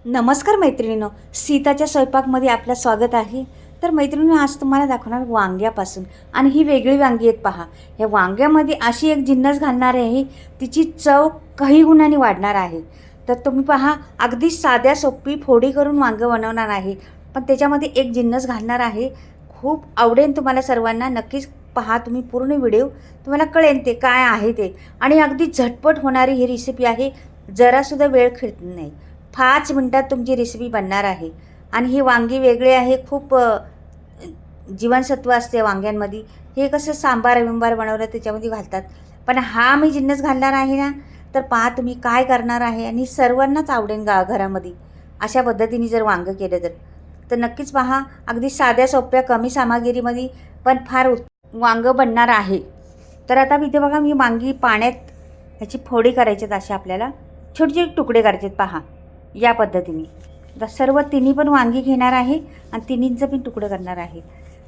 नमस्कार मैत्रिणींनो, सीताच्या स्वयंपाकमध्ये आपलं स्वागत आहे. तर मैत्रिणींनो, आज तुम्हाला दाखवणार वांग्यापासून, आणि ही वेगळी वांगी आहेत पहा. या वांग्यामध्ये अशी एक जिन्नस घालणार आहे, तिची चव काही गुणांनी वाढणार आहे. तर तुम्ही पहा, अगदी साध्या सोपी फोडी करून वांगं बनवणार आहे, पण त्याच्यामध्ये एक जिन्नस घालणार आहे. खूप आवडेल तुम्हाला सर्वांना. नक्कीच पहा तुम्ही पूर्ण व्हिडिओ, तुम्हाला कळेल ते काय आहे ते. आणि अगदी झटपट होणारी ही रेसिपी आहे, जरासुद्धा वेळ खेळत नाही. 5 मिनटात तुमची रेसिपी बनणार आहे. आणि ही वांगी वेगळी आहे. खूप जीवनसत्व असते वांग्यांमध्ये. हे कसं सांबार-बिंबार बनवलं त्याच्यामध्ये घालतात. पण हा मी जिन्नस घालणार आहे ना, तर पहा तुम्ही काय करणार आहे, आणि सर्वांनाच आवडेल घरामध्ये अशा पद्धतीने जर वांगं केलं तर नक्कीच पहा. अगदी साध्या सोप्या कमी सामग्रीमध्ये पण फार वांगं बनणार आहे. तर आता इथे बघा, मी वांगी पाण्यात ह्याची फोडी करायची आहेत. अशा आपल्याला छोटे छोटे तुकडे करायचे आहेत पहा, या पद्धतीने. आता सर्व तिन्ही पण वांगी घेणार आहे आणि तिन्हींचं पण तुकडं करणार आहे.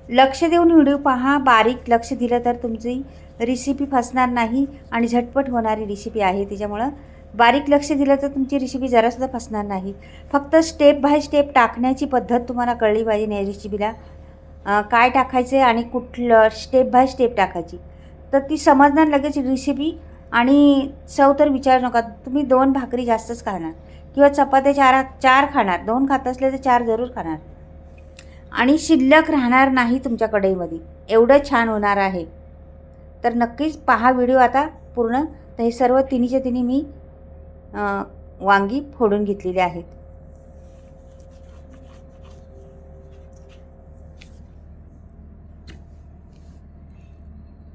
लक्ष देऊन व्हिडिओ पहा. बारीक लक्ष दिलं तर तुमची रेसिपी फसणार नाही आणि झटपट होणारी रेसिपी आहे. त्याच्यामुळं बारीक लक्ष दिलं तर तुमची रेसिपी जरासुद्धा फसणार नाही. फक्त स्टेप बाय स्टेप टाकण्याची पद्धत तुम्हाला कळली पाहिजे. या रेसिपीला काय टाकायचं आहे आणि कुठलं स्टेप बाय स्टेप टाकायची, तर ती समजणार लगेच रेसिपी. आणि चव तर विचारू नका. तुम्ही 2 भाकरी जास्तच खाणार, किंवा चपात्या 4 खाणार. 2 खात असले तर 4 जरूर खाणार, आणि शिल्लक राहणार नाही तुमच्या कढईमध्ये. एवढं छान होणार आहे. तर नक्कीच पहा व्हिडिओ आता पूर्ण. तर हे सर्व तिन्हीच्या तिन्ही मी वांगी फोडून घेतलेली आहेत.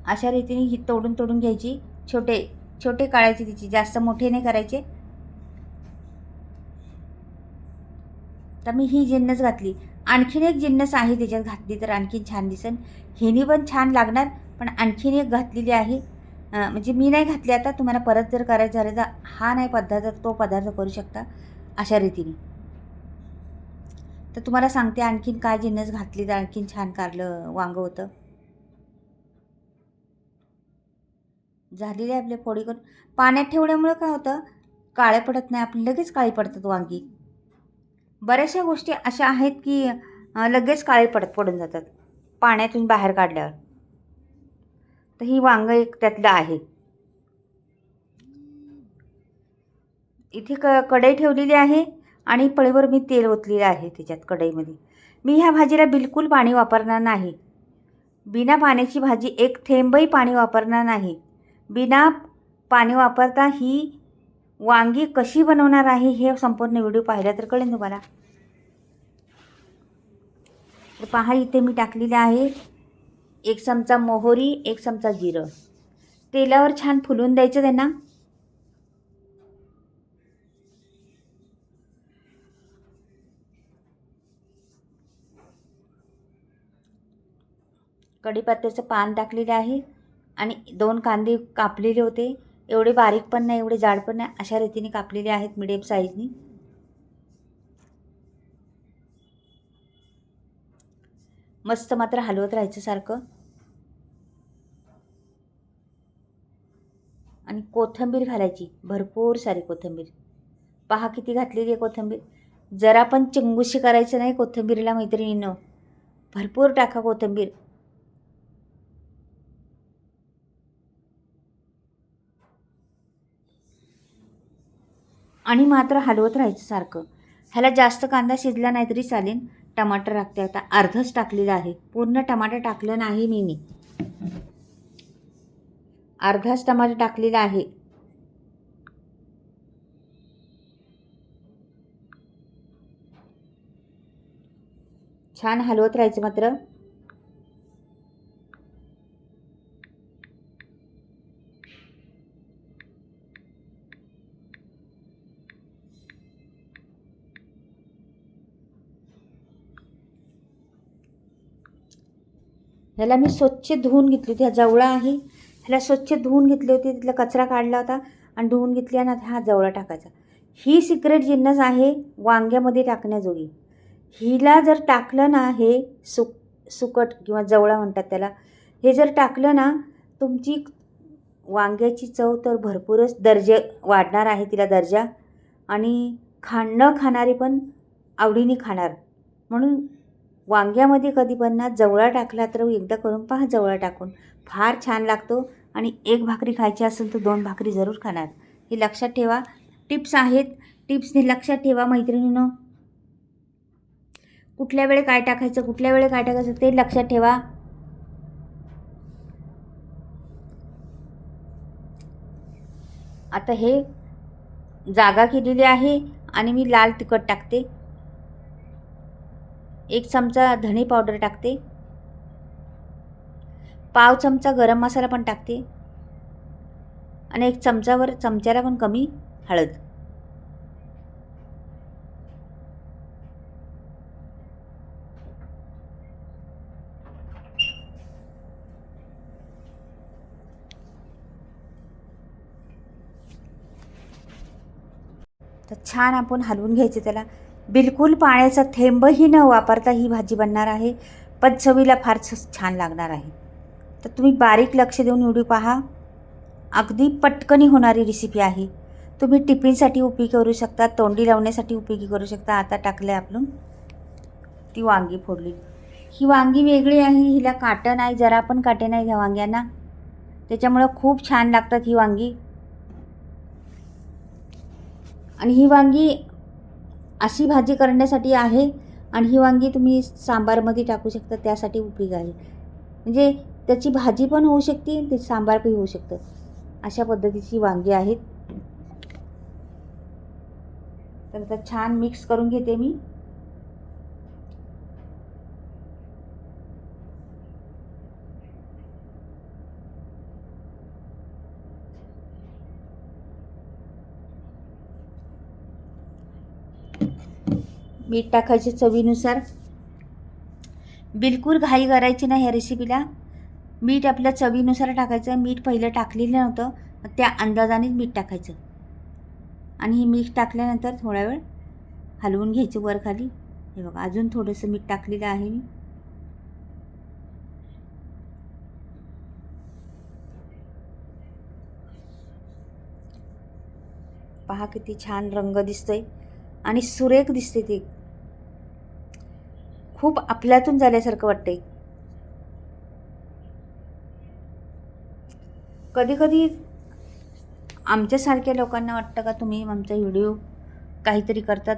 अशा रीतीने ही तोडून तोडून घ्यायची. छोटे छोटे काढायचे, तिची जास्त मोठे नाही करायचे. तर मी ही जिन्नस घातली. आणखीन एक जिन्नस आहे त्याच्यात घातली तर आणखीन छान दिसेल. हिनी पण छान लागणार, पण आणखीन एक घातलेली आहे. म्हणजे मी नाही घातली. आता तुम्हाला परत जर करायचं झालं तर हा नाही पदार्थ, तो पदार्थ करू शकता अशा रीतीने. तर तुम्हाला सांगते आणखीन काय जिन्नस घातली तर आणखीन छान कारलं वांगं होतं. झालेली आहे आपल्या फोडी करून. पाण्यात ठेवल्यामुळं काय होतं, काळे पडत नाही. आपली लगेच काळी पडतात वांगी. बऱ्याचशा गोष्टी अशा आहेत की लगेच काळे पडून जातात पाण्यातून बाहेर काढल्यावर. तर ही वांगं एक त्यातलं आहे. इथे कढई ठेवलेली आहे आणि पळीवर मी तेल ओतलेलं आहे त्याच्यात कढईमध्ये. मी ह्या भाजीला बिलकुल पाणी वापरणार नाही. बिना पाण्याची भाजी, एक थेंबही पाणी वापरणार नाही. बिना पाणी वापरता ही वांगी कशी बनवणार आहे हे संपूर्ण व्हिडिओ पाहिला तर कळेल तुम्हाला. तर पहा, इथे मी टाकलेले आहे 1 चमचा मोहरी, 1 चमचा जिरं. तेलावर छान फुलून द्यायचं त्यांना. कढीपत्त्याचं पान टाकलेले आहे आणि 2 कांदे कापलेले होते. एवढे बारीक पण नाही, एवढे जाड पण नाही, अशा रीतीने कापलेले आहेत मिडियम साईजनी. मस्त मात्र हलवत राहायचं सारखं. आणि कोथिंबीर घालायची, भरपूर सारी कोथिंबीर. पहा किती घातलेली आहे कोथिंबीर. जरा पण चिंगुशी करायचं नाही कोथिंबीरीला मैत्रिणींनो. भरपूर टाका कोथिंबीर. आणि मात्र हलवत राहायचं सारखं. ह्याला जास्त कांदा शिजला नाही तरी चालेल. टमाटर टाकते आता. अर्धच टाकलेलं आहे, पूर्ण टमाटर टाकलं नाही मी. अर्धाच टमाटर टाकलेला आहे. छान हलवत राहायचं मात्र. ह्याला मी स्वच्छ धुवून घेतली होती. हा जवळा आहे, ह्याला स्वच्छ धुवून घेतले होते. तिथला कचरा काढला होता आणि धुवून घेतली, आणि हा जवळा टाकायचा. ही सिक्रेट जिन्नस आहे वांग्यामध्ये टाकण्याजोगी. हिला जर टाकलं ना, हे सुकट किंवा जवळा म्हणतात त्याला, हे जर टाकलं ना, तुमची वांग्याची चव तर भरपूरच दर्जा वाढणार आहे तिला, दर्जा. आणि न खाणारे पण आवडीने खाणार. म्हणून वांग्यामध्ये कधी पण ना जवळा टाकला तर एकदा करून पहा, जवळा टाकून फार छान लागतो. आणि एक भाकरी खायची असेल तर 2 भाकरी जरूर खाणार. हे लक्षात ठेवा. टिप्स आहेत, टिप्सने लक्षात ठेवा मैत्रिणींनो. कुठल्या वेळी काय टाकायचं, कुठल्या वेळी काय टाकायचं ते लक्षात ठेवा. आता हे जागा केलेली आहे आणि मी लाल तिखट टाकते. 1 चमचा धणे पावडर टाकते. पाव चमचा गरम मसाला पण टाकते. आणि 1 चमच्याला पण कमी हळद. तर छान आपण हलवून घ्यायचं त्याला. बिलकुल पाण्याचा थेंबही न वापरता ही भाजी बनणार आहे, पण चवीला फार छान लागणार आहे. तर तुम्ही बारीक लक्ष देऊन व्हिडिओ पहा. अगदी पटकनी होणारी रेसिपी आहे. तुम्ही टिफिनसाठी उपयोगी करू शकता, तोंडी लावण्यासाठी उपयोगी करू शकता. आता टाकलं आहे आपण ती वांगी फोडली. ही वांगी वेगळी आहे, हिला काटं नाही, जरा पण काटे नाही ह्या वांग्यांना. त्याच्यामुळं खूप छान लागतात ही वांगी. आणि ही वांगी अशी भाजी करण्यासाठी आहे. आणि ही वांगी तुम्ही सांबारमध्ये टाकू शकता, त्यासाठी उपयोगी आहे. म्हणजे त्याची भाजी पण होऊ शकते, ते सांबार पण होऊ शकतं. अशा पद्धतीची वांगी आहेत. तर आता छान मिक्स करून घेते मी. मीठ टाकायचे चवीनुसार. बिलकुल घाई करायची नाही ह्या रेसिपीला. मीठ आपल्या चवीनुसार टाकायचं. मीठ पहिलं टाकलेलं नव्हतं, त्या अंदाजानेच मीठ टाकायचं. आणि हे मीठ टाकल्यानंतर थोडा वेळ हलवून घ्यायचं वर खाली. हे बघा, अजून थोडंसं मीठ टाकलेलं आहे मी. पहा किती छान रंग दिसतोय आणि सुरेख दिसते. ते खूप आपल्यातून झाल्यासारखं वाटतंय. कधी कधी आमच्यासारख्या लोकांना वाटतं का तुम्ही आमचा व्हिडिओ काहीतरी करतात,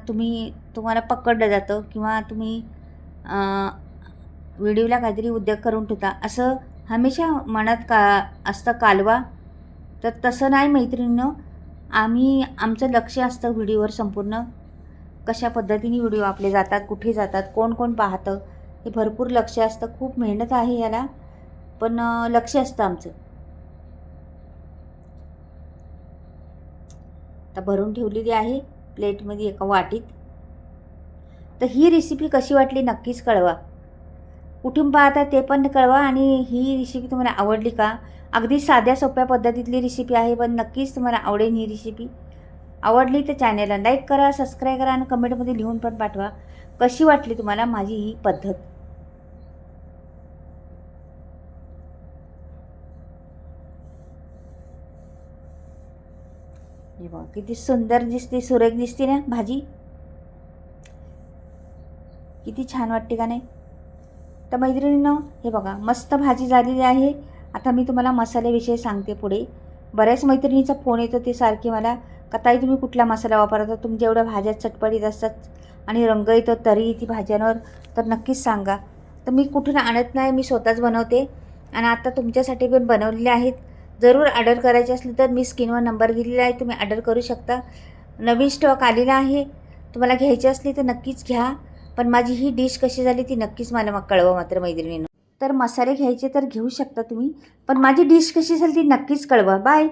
तुम्हाला पकडलं जातं किंवा तुम्ही व्हिडिओला काहीतरी उद्योग करून ठेवता, असं हमेशा मनात असतं कालवा. तर तसं नाही मैत्रिणींनो. आमचं लक्ष असतं व्हिडिओवर संपूर्ण. कशा पद्धतीने व्हिडिओ आपले जातात, कुठे जातात, कोण कोण पाहतं, हे भरपूर लक्ष असतं. खूप मेहनत आहे याला, पण लक्ष असतं आमचं. आता भरून ठेवलेली आहे प्लेटमध्ये एका वाटीत. तर ही रेसिपी कशी वाटली नक्कीच कळवा. कुठून पाहता ते पण कळवा. आणि ही रेसिपी तुम्हाला आवडली का? अगदी साध्या सोप्या पद्धतीतली रेसिपी आहे, पण नक्कीच तुम्हाला आवडेल ही रेसिपी. आवडली तर चॅनलला लाईक करा, सबस्क्राईब करा आणि कमेंटमध्ये लिहून पण पाठवा कशी वाटली तुम्हाला माझी ही पद्धत. हे बघा किती सुंदर दिसते, सुरेख दिसते ना भाजी. किती छान वाटते का नाही? तर मैत्रिणींनो, हे बघा मस्त भाजी झालेली आहे. आता मी तुम्हाला मसाल्याविषयी सांगते पुढे. बऱ्याच मैत्रिणीचा फोन येतो ते सारखे मला, का ताई तुम्ही कुठला मसाला वापरता, तुमच्या एवढ्या भाज्या चटपटीत असतात आणि रंग येतो तरी ती भाज्यांवर, तर नक्कीच सांगा. तर मी कुठून आणत नाही, मी स्वतःच बनवते. आणि आता तुमच्यासाठी पण बनवलेले आहेत. जरूर ऑर्डर करायची असली तर मी स्क्रीनवर नंबर दिलेला आहे, तुम्ही ऑर्डर करू शकता. नवीन स्टॉक आलेला आहे, तुम्हाला घ्यायची असली तर नक्कीच घ्या. पण माझी ही डिश कशी झाली ती नक्कीच मला कळवा मात्र मैत्रिणींनो. तर मसाले घ्यायचे तर घेऊ शकता तुम्ही, पण माझी डिश कशी झाली ती नक्कीच कळवा. बाय.